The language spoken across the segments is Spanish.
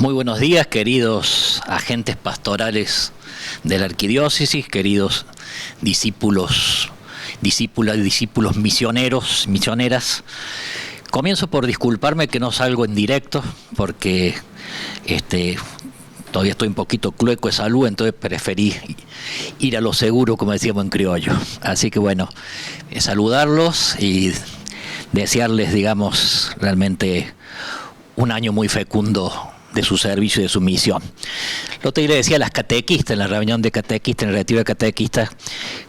Muy buenos días, queridos agentes pastorales de la arquidiócesis, queridos discípulos, discípulas y discípulos misioneros, misioneras. Comienzo por disculparme que no salgo en directo, porque todavía estoy un poquito clueco de salud, entonces preferí ir a lo seguro, como decíamos en criollo. Así que bueno, saludarlos y desearles, digamos, realmente un año muy fecundo de su servicio y de su misión. El otro día le decía a las catequistas, en la reunión de catequistas, en el retiro de catequistas,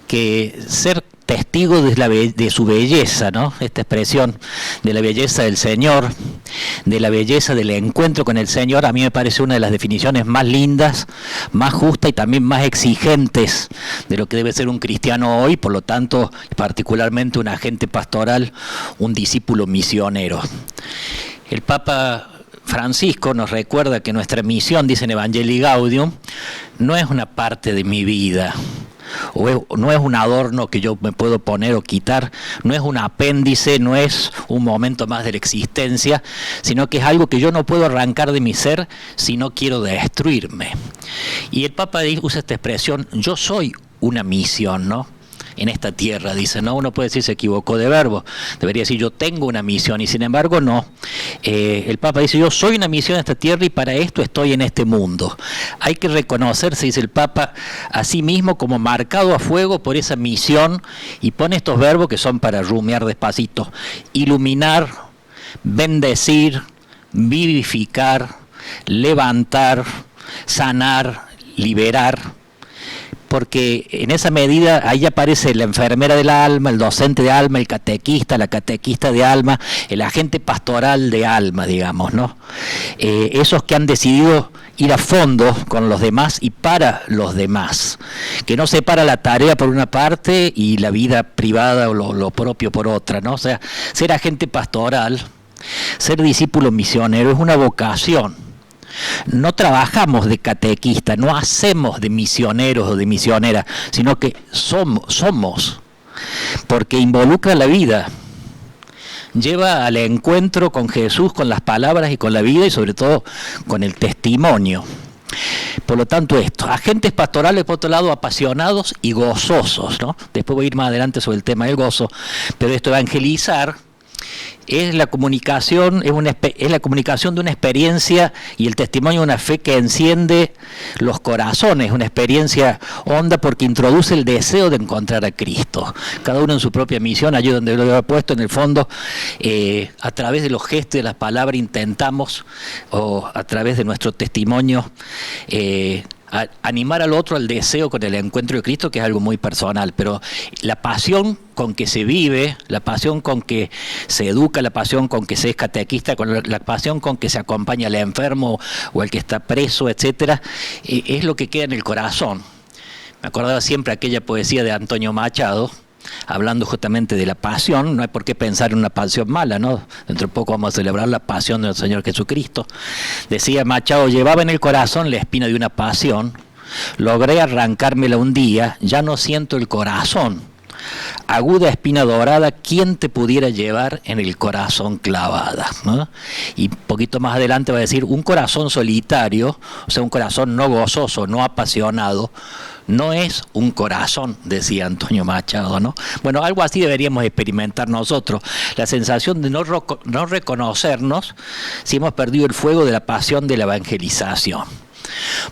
que ser testigo de su belleza, ¿no? Esta expresión de la belleza del Señor, de la belleza del encuentro con el Señor, a mí me parece una de las definiciones más lindas, más justas y también más exigentes de lo que debe ser un cristiano hoy, por lo tanto, particularmente un agente pastoral, un discípulo misionero. El Papa Francisco nos recuerda que nuestra misión, dice en Evangelii Gaudium, no es una parte de mi vida, no es un adorno que yo me puedo poner o quitar, no es un apéndice, no es un momento más de la existencia, sino que es algo que yo no puedo arrancar de mi ser si no quiero destruirme. Y el Papa usa esta expresión, yo soy una misión, ¿no? En esta tierra, dice, no, uno puede decir se equivocó de verbo, debería decir yo tengo una misión, y sin embargo no. El Papa dice yo soy una misión en esta tierra y para esto estoy en este mundo. Hay que reconocerse, dice el Papa, a sí mismo como marcado a fuego por esa misión, y pone estos verbos que son para rumiar despacito: iluminar, bendecir, vivificar, levantar, sanar, liberar. Porque en esa medida ahí aparece la enfermera del alma, el docente de alma, el catequista, la catequista de alma, el agente pastoral de alma, digamos, ¿no? Esos que han decidido ir a fondo con los demás y para los demás, que no separa la tarea por una parte y la vida privada o lo propio por otra, ¿no? O sea, ser agente pastoral, ser discípulo misionero es una vocación. No trabajamos de catequista, no hacemos de misioneros o de misioneras, sino que somos, porque involucra la vida, lleva al encuentro con Jesús, con las palabras y con la vida y sobre todo con el testimonio. Por lo tanto agentes pastorales por otro lado apasionados y gozosos, ¿no? Después voy a ir más adelante sobre el tema del gozo, pero evangelizar es la comunicación, es la comunicación de una experiencia y el testimonio de una fe que enciende los corazones, una experiencia honda porque introduce el deseo de encontrar a Cristo. Cada uno en su propia misión, allí donde lo he puesto, en el fondo, a través de los gestos y de las palabras intentamos, o a través de nuestro testimonio, animar al otro al deseo con el encuentro de Cristo, que es algo muy personal, pero la pasión con que se vive, la pasión con que se educa, la pasión con que se es catequista, la pasión con que se acompaña al enfermo o al que está preso, etcétera, es lo que queda en el corazón. Me acordaba siempre aquella poesía de Antonio Machado, hablando justamente de la pasión. No hay por qué pensar en una pasión mala, ¿no? Dentro de poco vamos a celebrar la pasión del Señor Jesucristo. Decía Machado, llevaba en el corazón la espina de una pasión, logré arrancármela un día, ya no siento el corazón. Aguda espina dorada, ¿quién te pudiera llevar en el corazón clavada? ¿No? Y un poquito más adelante va a decir, un corazón solitario, o sea, un corazón no gozoso, no apasionado, no es un corazón, decía Antonio Machado, ¿no? Bueno, algo así deberíamos experimentar nosotros, la sensación de no reconocernos si hemos perdido el fuego de la pasión de la evangelización.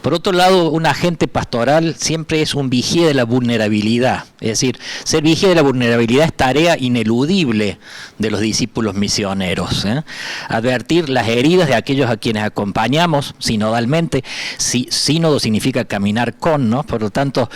Por otro lado, un agente pastoral siempre es un vigía de la vulnerabilidad, es decir, ser vigía de la vulnerabilidad es tarea ineludible de los discípulos misioneros, ¿eh? Advertir las heridas de aquellos a quienes acompañamos sinodalmente. Sínodo significa caminar con, ¿no? Por lo tanto,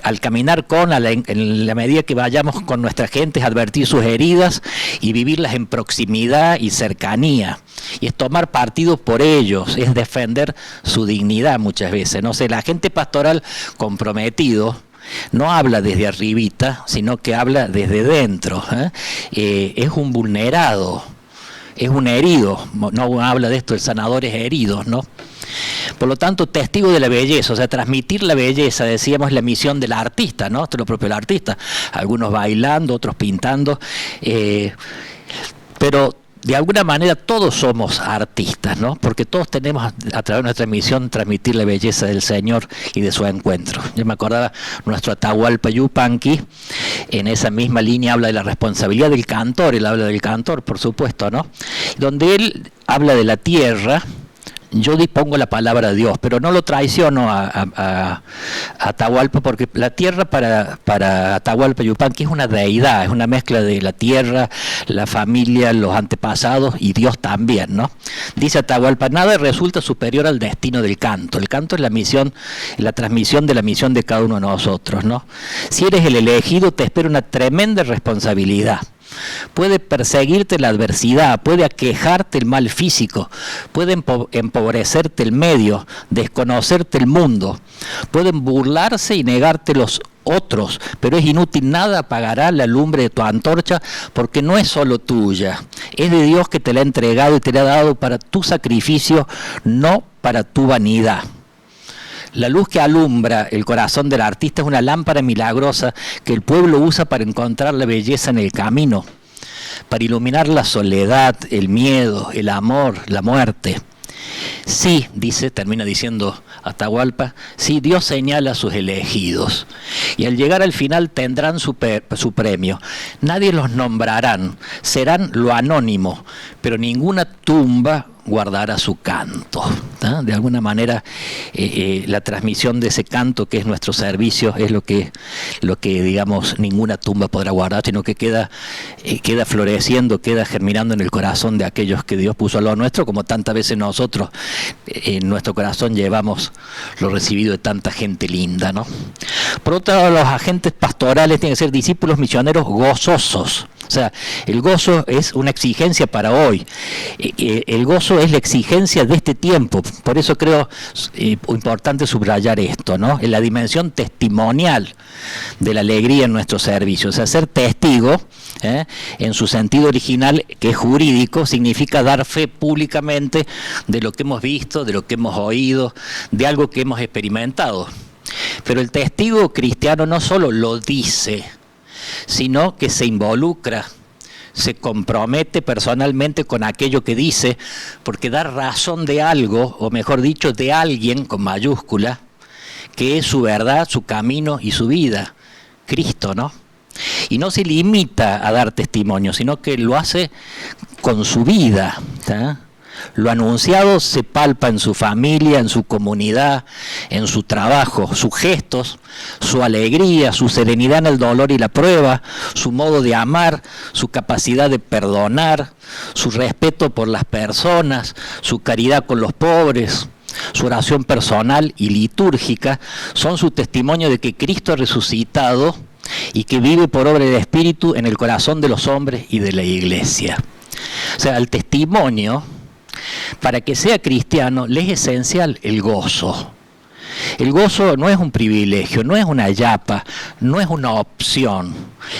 al caminar con, en la medida que vayamos con nuestra gente, es advertir sus heridas y vivirlas en proximidad y cercanía. Y es tomar partido por ellos, es defender su dignidad muchas veces, ¿no? O sea, el agente pastoral comprometido no habla desde arribita, sino que habla desde dentro, ¿eh? Es un vulnerado, es un herido, no habla de esto, el sanador es herido, ¿no? Por lo tanto, testigo de la belleza, o sea, transmitir la belleza, decíamos, es la misión del artista, ¿no? Esto es lo propio del artista, algunos bailando, otros pintando, pero de alguna manera todos somos artistas, ¿no? Porque todos tenemos a través de nuestra misión transmitir la belleza del Señor y de su encuentro. Yo me acordaba, nuestro Atahualpa Yupanqui, en esa misma línea habla de la responsabilidad del cantor, él habla del cantor, por supuesto, ¿no? Donde él habla de la tierra. Yo dispongo la palabra de Dios, pero no lo traiciono a Atahualpa, porque la tierra para Atahualpa Yupanqui es una deidad, es una mezcla de la tierra, la familia, los antepasados y Dios también, ¿no? Dice Atahualpa, nada resulta superior al destino del canto. El canto es la misión, la transmisión de la misión de cada uno de nosotros, ¿no? Si eres el elegido, te espera una tremenda responsabilidad. Puede perseguirte la adversidad, puede aquejarte el mal físico, puede empobrecerte el medio, desconocerte el mundo, pueden burlarse y negarte los otros, pero es inútil, nada apagará la lumbre de tu antorcha, porque no es solo tuya, es de Dios que te la ha entregado y te la ha dado para tu sacrificio, no para tu vanidad. La luz que alumbra el corazón del artista es una lámpara milagrosa que el pueblo usa para encontrar la belleza en el camino, para iluminar la soledad, el miedo, el amor, la muerte. Sí, termina diciendo Atahualpa, sí, Dios señala a sus elegidos y al llegar al final tendrán su premio. Nadie los nombrarán, serán lo anónimo, pero ninguna tumba guardará su canto. ¿Ah? De alguna manera la transmisión de ese canto que es nuestro servicio es lo que digamos ninguna tumba podrá guardar, sino que queda floreciendo, queda germinando en el corazón de aquellos que Dios puso a lo nuestro, como tantas veces nosotros en nuestro corazón llevamos lo recibido de tanta gente linda, ¿no? Por otro lado, los agentes pastorales tienen que ser discípulos misioneros gozosos. O sea, el gozo es una exigencia para hoy. El gozo es la exigencia de este tiempo. Por eso creo importante subrayar esto, ¿no? En la dimensión testimonial de la alegría en nuestro servicio. O sea, ser testigo, en su sentido original, que es jurídico, significa dar fe públicamente de lo que hemos visto, de lo que hemos oído, de algo que hemos experimentado. Pero el testigo cristiano no solo lo dice, sino que se involucra, se compromete personalmente con aquello que dice, porque da razón de algo, o mejor dicho, de alguien con mayúscula, que es su verdad, su camino y su vida, Cristo, ¿no? Y no se limita a dar testimonio, sino que lo hace con su vida, ¿sí? Lo anunciado se palpa en su familia, en su comunidad, en su trabajo, sus gestos, su alegría, su serenidad en el dolor y la prueba, su modo de amar, su capacidad de perdonar, su respeto por las personas, su caridad con los pobres, su oración personal y litúrgica, son su testimonio de que Cristo ha resucitado y que vive por obra del Espíritu en el corazón de los hombres y de la Iglesia. O sea, el testimonio, para que sea cristiano, le es esencial el gozo. El gozo no es un privilegio, no es una yapa, no es una opción,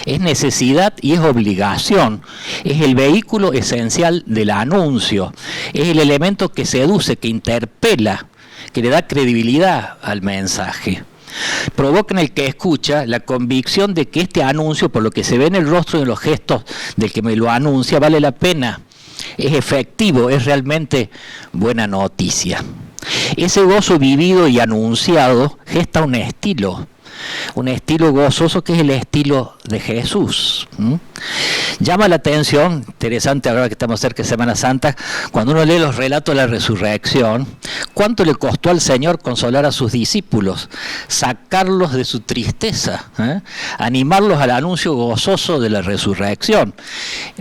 es necesidad y es obligación, es el vehículo esencial del anuncio, es el elemento que seduce, que interpela, que le da credibilidad al mensaje. Provoca en el que escucha la convicción de que este anuncio, por lo que se ve en el rostro y en los gestos del que me lo anuncia, vale la pena, es efectivo, es realmente buena noticia. Ese gozo vivido y anunciado gesta un estilo gozoso que es el estilo de Jesús. Llama la atención, interesante ahora que estamos cerca de Semana Santa, cuando uno lee los relatos de la resurrección, cuánto le costó al Señor consolar a sus discípulos, sacarlos de su tristeza, animarlos al anuncio gozoso de la resurrección.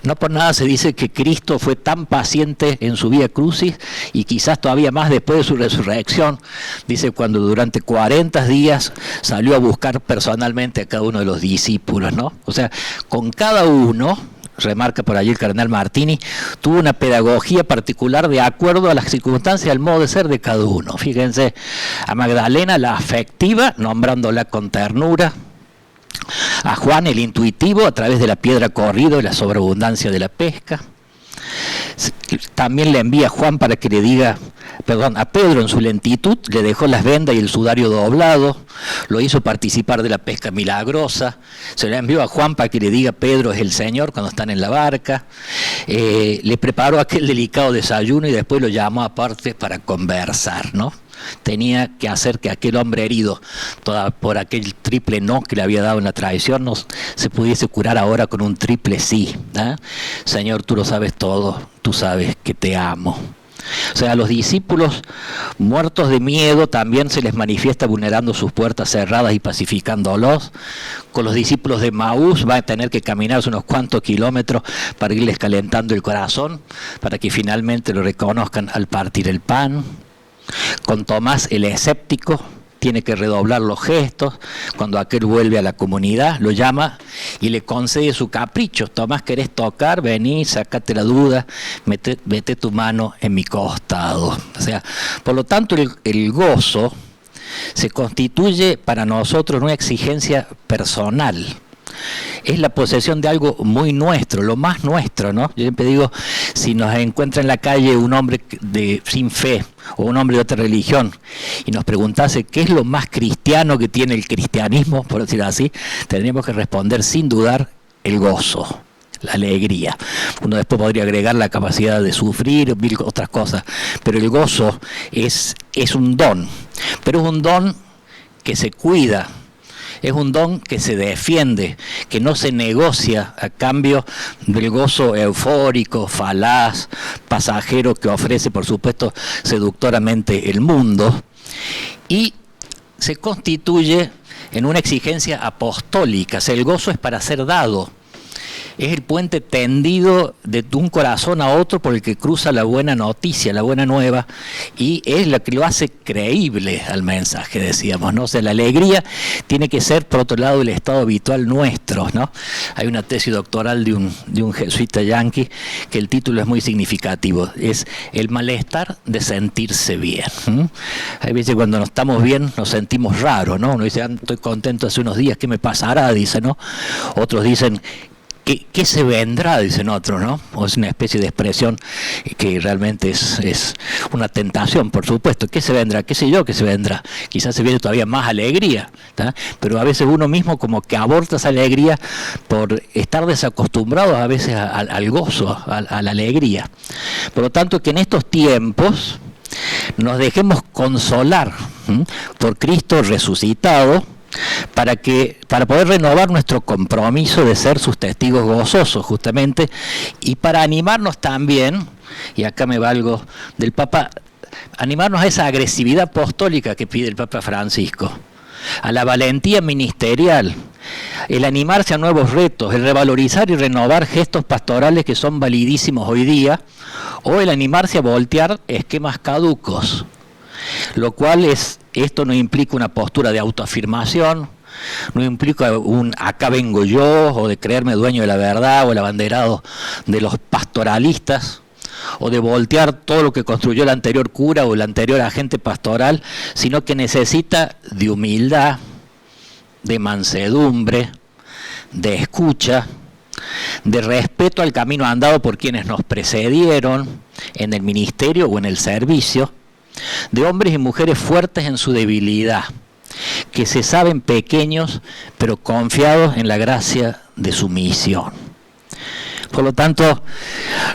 No por nada se dice que Cristo fue tan paciente en su vía crucis y quizás todavía más después de su resurrección. Dice cuando durante 40 días salió a buscar personalmente a cada uno de los discípulos, ¿no? O sea, con cada uno, remarca por allí el cardenal Martini, tuvo una pedagogía particular de acuerdo a las circunstancias, al modo de ser de cada uno. Fíjense, a Magdalena la afectiva, nombrándola con ternura, a Juan el intuitivo a través de la piedra corrida y la sobreabundancia de la pesca, También le envía a Juan para que le diga, a Pedro en su lentitud, le dejó las vendas y el sudario doblado, lo hizo participar de la pesca milagrosa, se le envió a Juan para que le diga Pedro es el Señor cuando están en la barca, le preparó aquel delicado desayuno y después lo llamó aparte para conversar, ¿no? Tenía que hacer que aquel hombre herido por aquel triple no que le había dado en la traición se pudiese curar ahora con un triple sí, ¿eh? Señor, tú lo sabes todo, tú sabes que te amo. O sea, a los discípulos muertos de miedo también se les manifiesta vulnerando sus puertas cerradas y pacificándolos. Con los discípulos de Maús va a tener que caminar unos cuantos kilómetros para irles calentando el corazón, para que finalmente lo reconozcan al partir el pan. Con Tomás el escéptico tiene que redoblar los gestos, cuando aquel vuelve a la comunidad, lo llama y le concede su capricho. Tomás, ¿querés tocar? Vení, sacate la duda, mete tu mano en mi costado. O sea, por lo tanto el gozo se constituye para nosotros una exigencia personal. Es la posesión de algo muy nuestro, lo más nuestro, ¿no? Yo siempre digo, si nos encuentra en la calle un hombre sin fe o un hombre de otra religión y nos preguntase qué es lo más cristiano que tiene el cristianismo, por decirlo así, tendríamos que responder sin dudar el gozo, la alegría. Uno después podría agregar la capacidad de sufrir, mil otras cosas, pero el gozo es un don, pero es un don que se cuida. Es un don que se defiende, que no se negocia a cambio del gozo eufórico, falaz, pasajero que ofrece, por supuesto, seductoramente el mundo, y se constituye en una exigencia apostólica. O sea, el gozo es para ser dado. Es el puente tendido de un corazón a otro por el que cruza la buena noticia, la buena nueva, y es lo que lo hace creíble al mensaje, decíamos, ¿no? O sea, la alegría tiene que ser, por otro lado, el estado habitual nuestro, ¿no? Hay una tesis doctoral de un jesuita yanqui que el título es muy significativo, es el malestar de sentirse bien. Hay veces cuando no estamos bien nos sentimos raros, ¿no? Uno dice, estoy contento hace unos días, ¿qué me pasará? Dice, ¿no? Otros dicen, ¿qué se vendrá? Dicen otros, ¿no? O es una especie de expresión que realmente es una tentación, por supuesto. ¿Qué se vendrá? ¿Qué sé yo qué se vendrá? Quizás se viene todavía más alegría, ¿tá? Pero a veces uno mismo como que aborta esa alegría por estar desacostumbrado a veces al gozo, a la alegría. Por lo tanto, que en estos tiempos nos dejemos consolar por Cristo resucitado, para poder renovar nuestro compromiso de ser sus testigos gozosos, justamente, y para animarnos también, y acá me valgo del Papa, animarnos a esa agresividad apostólica que pide el Papa Francisco, a la valentía ministerial, el animarse a nuevos retos, el revalorizar y renovar gestos pastorales que son validísimos hoy día, o el animarse a voltear esquemas caducos. Lo cual esto no implica una postura de autoafirmación, no implica un acá vengo yo, o de creerme dueño de la verdad, o el abanderado de los pastoralistas, o de voltear todo lo que construyó el anterior cura o el anterior agente pastoral, sino que necesita de humildad, de mansedumbre, de escucha, de respeto al camino andado por quienes nos precedieron en el ministerio o en el servicio, de hombres y mujeres fuertes en su debilidad, que se saben pequeños, pero confiados en la gracia de su misión. Por lo tanto,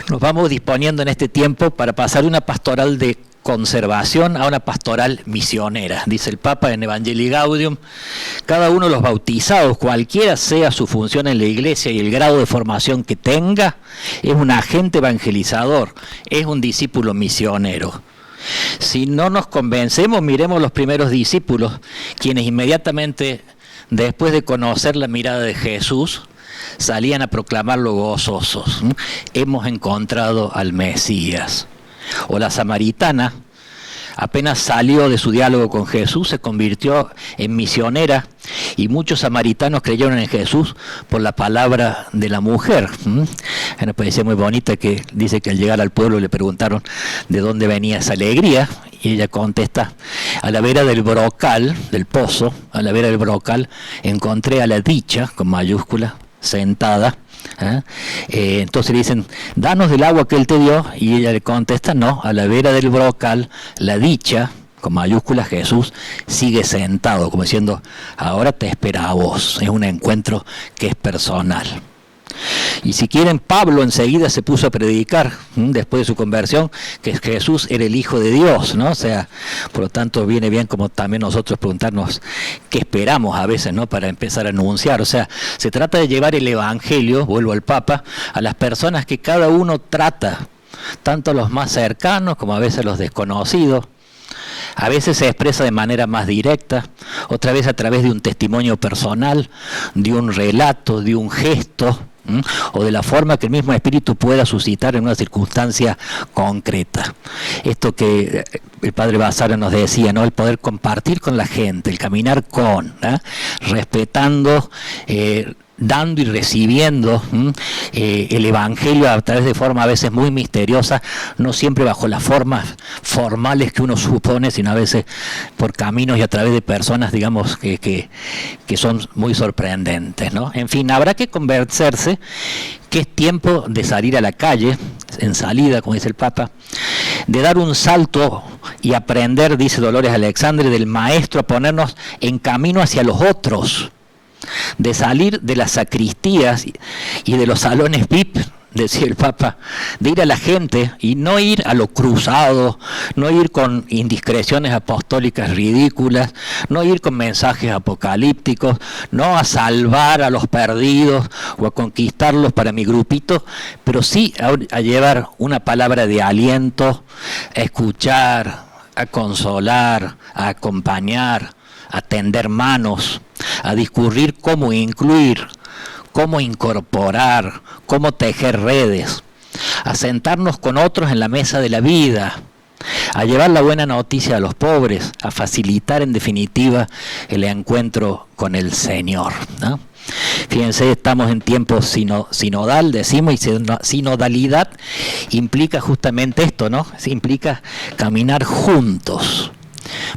nos vamos disponiendo en este tiempo para pasar de una pastoral de conservación a una pastoral misionera. Dice el Papa en Evangelii Gaudium, cada uno de los bautizados, cualquiera sea su función en la iglesia y el grado de formación que tenga, es un agente evangelizador, es un discípulo misionero. Si no nos convencemos, miremos los primeros discípulos, quienes inmediatamente después de conocer la mirada de Jesús, salían a proclamarlo gozosos. Hemos encontrado al Mesías. O la samaritana, apenas salió de su diálogo con Jesús, se convirtió en misionera y muchos samaritanos creyeron en Jesús por la palabra de la mujer. Me parecía muy bonita que dice que al llegar al pueblo le preguntaron de dónde venía esa alegría y ella contesta, a la vera del brocal, del pozo, a la vera del brocal encontré a la dicha, con mayúscula, sentada. Entonces le dicen, danos del agua que él te dio, y ella le contesta, no, a la vera del brocal, la dicha, con mayúsculas, Jesús sigue sentado, como diciendo, ahora te espera a vos. Es un encuentro que es personal. Y si quieren, Pablo enseguida se puso a predicar, después de su conversión, que Jesús era el Hijo de Dios, ¿no? O sea, por lo tanto viene bien como también nosotros preguntarnos qué esperamos a veces, ¿no? Para empezar a anunciar. O sea, se trata de llevar el Evangelio, vuelvo al Papa, a las personas que cada uno trata, tanto los más cercanos como a veces los desconocidos. A veces se expresa de manera más directa, otra vez a través de un testimonio personal, de un relato, de un gesto, o de la forma que el mismo Espíritu pueda suscitar en una circunstancia concreta. Esto que el Padre Basara nos decía, ¿no? El poder compartir con la gente, el caminar con, respetando, dando y recibiendo el Evangelio a través de formas a veces muy misteriosas, no siempre bajo las formas formales que uno supone, sino a veces por caminos y a través de personas, digamos, que son muy sorprendentes, ¿no? En fin, habrá que convencerse que es tiempo de salir a la calle, en salida, como dice el Papa, de dar un salto y aprender, dice Dolores Alexandre, del Maestro a ponernos en camino hacia los otros, de salir de las sacristías y de los salones VIP, decía el Papa, de ir a la gente y no ir a lo cruzado, no ir con indiscreciones apostólicas ridículas, no ir con mensajes apocalípticos, no a salvar a los perdidos o a conquistarlos para mi grupito, pero sí a llevar una palabra de aliento, a escuchar, a consolar, a acompañar, a tender manos, a discurrir cómo incluir, cómo incorporar, cómo tejer redes, a sentarnos con otros en la mesa de la vida, a llevar la buena noticia a los pobres, a facilitar en definitiva el encuentro con el Señor, ¿no? Fíjense, estamos en tiempo sinodal, decimos, y sinodalidad implica justamente esto, ¿no? Implica caminar juntos.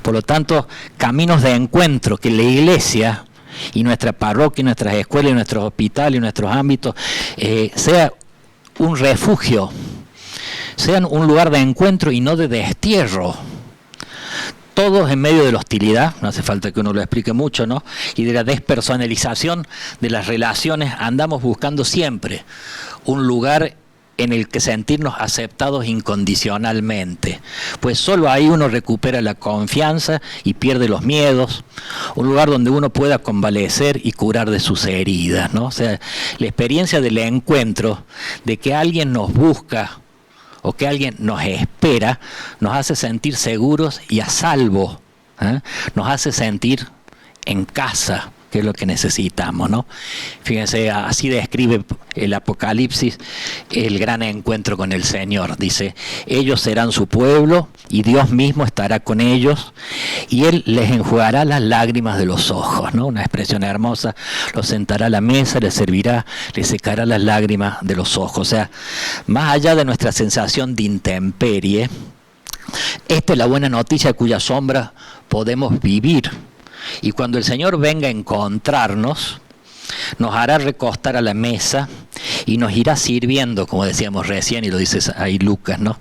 Por lo tanto, caminos de encuentro que la Iglesia y nuestra parroquia, y nuestras escuelas, y nuestros hospitales, y nuestros ámbitos, sea un refugio, sean un lugar de encuentro y no de destierro. Todos en medio de la hostilidad, no hace falta que uno lo explique mucho, ¿no? Y de la despersonalización de las relaciones, andamos buscando siempre un lugar en el que sentirnos aceptados incondicionalmente, pues solo ahí uno recupera la confianza y pierde los miedos, un lugar donde uno pueda convalecer y curar de sus heridas, ¿no? O sea, la experiencia del encuentro, de que alguien nos busca o que alguien nos espera, nos hace sentir seguros y a salvo, nos hace sentir en casa, que es lo que necesitamos, ¿no? Fíjense, así describe el Apocalipsis el gran encuentro con el Señor. Dice, ellos serán su pueblo y Dios mismo estará con ellos y Él les enjugará las lágrimas de los ojos, ¿no? Una expresión hermosa, los sentará a la mesa, les servirá, les secará las lágrimas de los ojos. O sea, más allá de nuestra sensación de intemperie, esta es la buena noticia cuya sombra podemos vivir. Y cuando el Señor venga a encontrarnos, nos hará recostar a la mesa y nos irá sirviendo, como decíamos recién, y lo dice ahí Lucas, ¿no?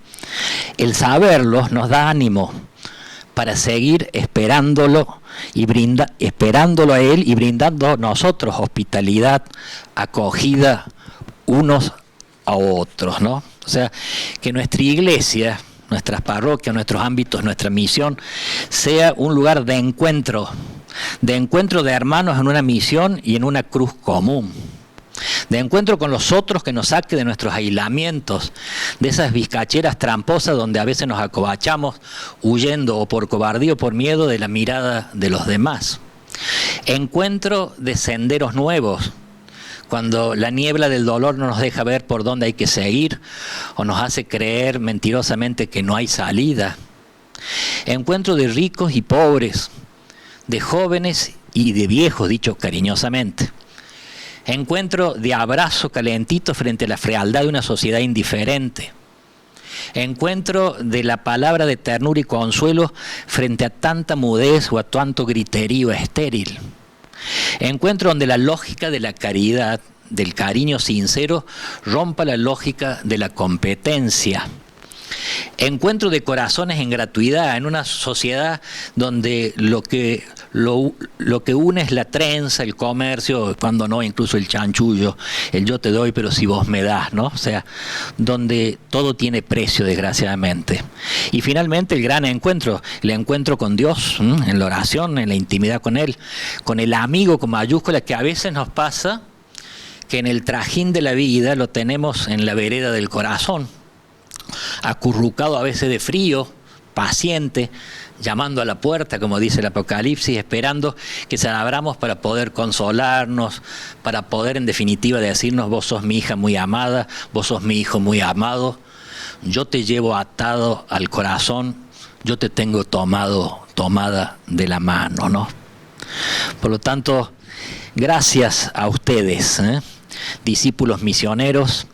El saberlo nos da ánimo para seguir esperándolo esperándolo a Él y brindando nosotros hospitalidad, acogida unos a otros, ¿no? O sea, que nuestra iglesia, nuestras parroquias, nuestros ámbitos, nuestra misión, sea un lugar de encuentro de hermanos en una misión y en una cruz común, de encuentro con los otros que nos saque de nuestros aislamientos, de esas vizcacheras tramposas donde a veces nos acobachamos huyendo o por cobardía o por miedo de la mirada de los demás. Encuentro de senderos nuevos, cuando la niebla del dolor no nos deja ver por dónde hay que seguir o nos hace creer mentirosamente que no hay salida. Encuentro de ricos y pobres, de jóvenes y de viejos, dicho cariñosamente. Encuentro de abrazo calentito frente a la frialdad de una sociedad indiferente. Encuentro de la palabra de ternura y consuelo frente a tanta mudez o a tanto griterío estéril. Encuentro donde la lógica de la caridad, del cariño sincero rompa la lógica de la competencia. Encuentro de corazones en gratuidad, en una sociedad donde lo que une es la trenza, el comercio, cuando no, incluso el chanchullo, el yo te doy pero si vos me das, ¿no? O sea, donde todo tiene precio, desgraciadamente. Y finalmente el gran encuentro, el encuentro con Dios, en la oración, en la intimidad con Él, con el amigo con mayúscula, que a veces nos pasa que en el trajín de la vida lo tenemos en la vereda del corazón, acurrucado a veces de frío, paciente, llamando a la puerta, como dice el Apocalipsis, esperando que se abramos para poder consolarnos, para poder en definitiva decirnos: vos sos mi hija muy amada, vos sos mi hijo muy amado, yo te llevo atado al corazón, yo te tengo tomada de la mano, ¿no? Por lo tanto, gracias a ustedes, discípulos misioneros,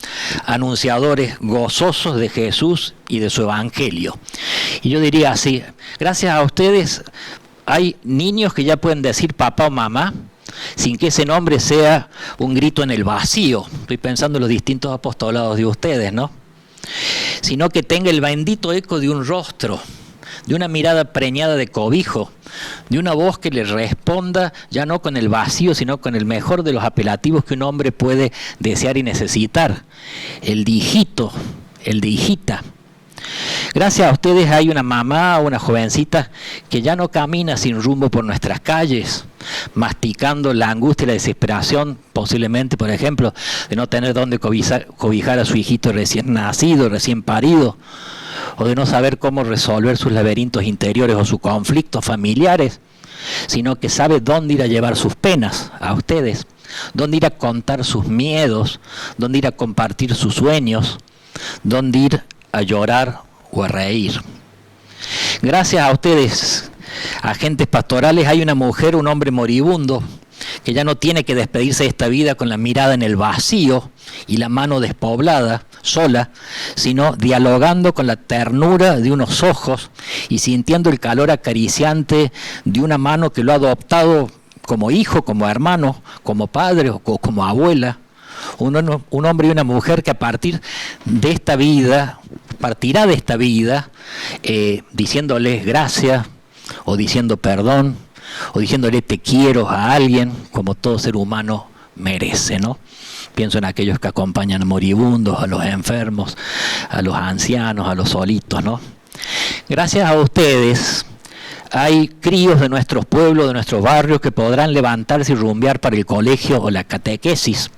anunciadores gozosos de Jesús y de su evangelio. Y yo diría así: gracias a ustedes hay niños que ya pueden decir papá o mamá sin que ese nombre sea un grito en el vacío. Estoy pensando en los distintos apostolados de ustedes, ¿no? Sino que tenga el bendito eco de un rostro, de una mirada preñada de cobijo, de una voz que le responda ya no con el vacío, sino con el mejor de los apelativos que un hombre puede desear y necesitar: el de hijito, el de hijita. Gracias a ustedes hay una mamá o una jovencita que ya no camina sin rumbo por nuestras calles, masticando la angustia y la desesperación, posiblemente, por ejemplo, de no tener dónde cobijar a su hijito recién nacido, recién parido, o de no saber cómo resolver sus laberintos interiores o sus conflictos familiares, sino que sabe dónde ir a llevar sus penas a ustedes, dónde ir a contar sus miedos, dónde ir a compartir sus sueños, dónde ir a llorar o a reír. Gracias a ustedes, agentes pastorales, hay una mujer, un hombre moribundo, que ya no tiene que despedirse de esta vida con la mirada en el vacío y la mano despoblada, sola, sino dialogando con la ternura de unos ojos y sintiendo el calor acariciante de una mano que lo ha adoptado como hijo, como hermano, como padre o como abuela. Un hombre y una mujer que a partir de esta vida, partirá de esta vida diciéndoles gracias, o diciendo perdón, o diciéndole te quiero a alguien, como todo ser humano merece, ¿no? Pienso en aquellos que acompañan a moribundos, a los enfermos, a los ancianos, a los solitos, ¿no? Gracias a ustedes hay críos de nuestros pueblos, de nuestros barrios, que podrán levantarse y rumbear para el colegio o la catequesis.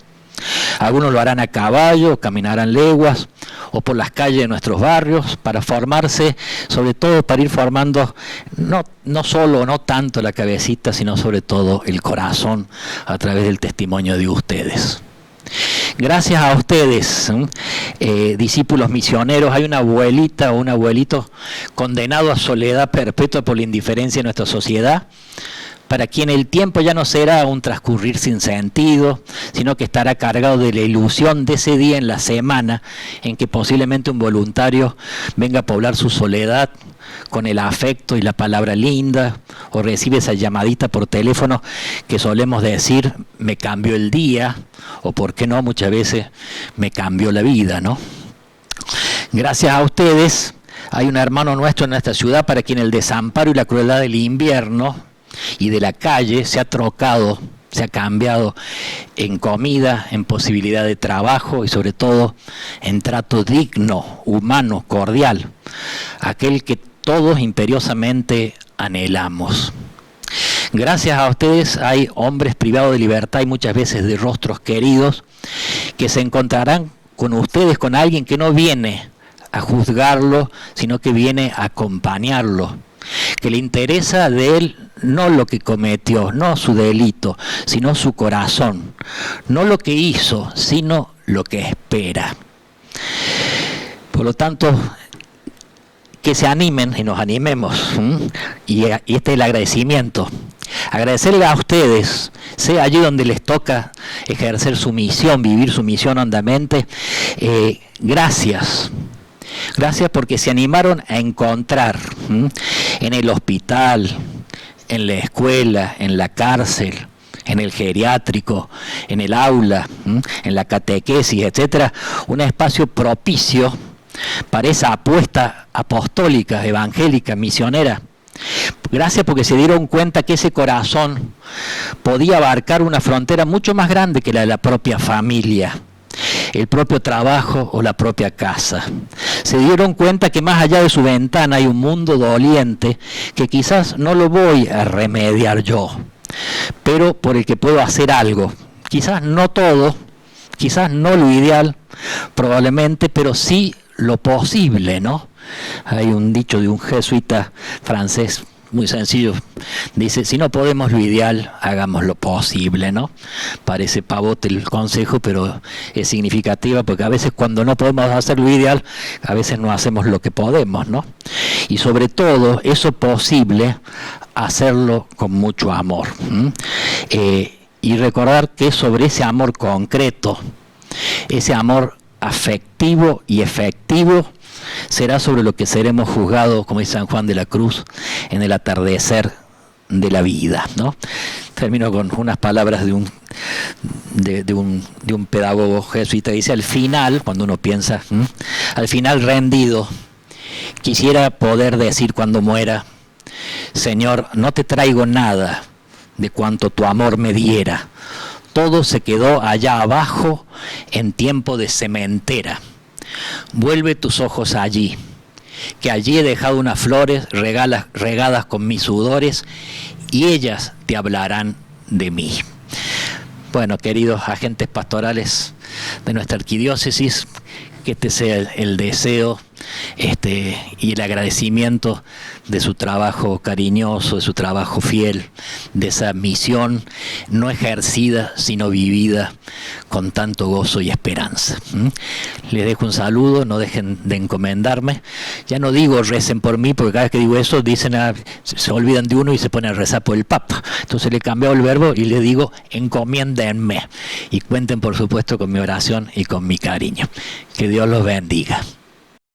Algunos lo harán a caballo, caminarán leguas, o por las calles de nuestros barrios, para formarse, sobre todo para ir formando no solo, no tanto la cabecita, sino sobre todo el corazón, a través del testimonio de ustedes. Gracias a ustedes, discípulos misioneros, hay una abuelita o un abuelito condenado a soledad perpetua por la indiferencia de nuestra sociedad, para quien el tiempo ya no será un transcurrir sin sentido, sino que estará cargado de la ilusión de ese día en la semana en que posiblemente un voluntario venga a poblar su soledad con el afecto y la palabra linda, o recibe esa llamadita por teléfono que solemos decir me cambió el día, o por qué no, muchas veces me cambió la vida, ¿no? Gracias a ustedes hay un hermano nuestro en esta ciudad para quien el desamparo y la crueldad del invierno y de la calle se ha trocado, se ha cambiado en comida, en posibilidad de trabajo y sobre todo en trato digno, humano, cordial, aquel que todos imperiosamente anhelamos. Gracias a ustedes hay hombres privados de libertad y muchas veces de rostros queridos que se encontrarán con ustedes, con alguien que no viene a juzgarlo, sino que viene a acompañarlo, que le interesa de él no lo que cometió, no su delito, sino su corazón, no lo que hizo, sino lo que espera. Por lo tanto, que se animen y nos animemos, y este es el agradecimiento. Agradecerle a ustedes, sea allí donde les toca ejercer su misión, vivir su misión hondamente, gracias. Gracias porque se animaron a encontrar en el hospital, en la escuela, en la cárcel, en el geriátrico, en el aula, en la catequesis, etcétera, un espacio propicio para esa apuesta apostólica, evangélica, misionera. Gracias porque se dieron cuenta que ese corazón podía abarcar una frontera mucho más grande que la de la propia familia, el propio trabajo o la propia casa. Se dieron cuenta que más allá de su ventana hay un mundo doliente que quizás no lo voy a remediar yo, pero por el que puedo hacer algo. Quizás no todo, quizás no lo ideal, probablemente, pero sí lo posible, ¿no? Hay un dicho de un jesuita francés muy sencillo, dice, si no podemos lo ideal, hagamos lo posible, ¿no? Parece pavote el consejo, pero es significativa, porque a veces cuando no podemos hacer lo ideal, a veces no hacemos lo que podemos, ¿no? Y sobre todo, eso posible, hacerlo con mucho amor. Y recordar que sobre ese amor concreto, ese amor afectivo y efectivo, será sobre lo que seremos juzgados, como dice San Juan de la Cruz, en el atardecer de la vida, ¿no? Termino con unas palabras de un pedagogo jesuita. Dice, al final, cuando uno piensa, al final rendido, quisiera poder decir cuando muera, Señor, no te traigo nada de cuanto tu amor me diera. Todo se quedó allá abajo en tiempo de sementera. Vuelve tus ojos allí, que allí he dejado unas flores regadas con mis sudores, y ellas te hablarán de mí. Bueno, queridos agentes pastorales de nuestra arquidiócesis, que este sea el deseo y el agradecimiento de su trabajo cariñoso, de su trabajo fiel, de esa misión no ejercida, sino vivida con tanto gozo y esperanza. Les dejo un saludo, no dejen de encomendarme. Ya no digo recen por mí, porque cada vez que digo eso, dicen se olvidan de uno y se ponen a rezar por el Papa. Entonces le he cambiado el verbo y le digo encomiéndenme. Y cuenten, por supuesto, con mi oración y con mi cariño. Que Dios los bendiga.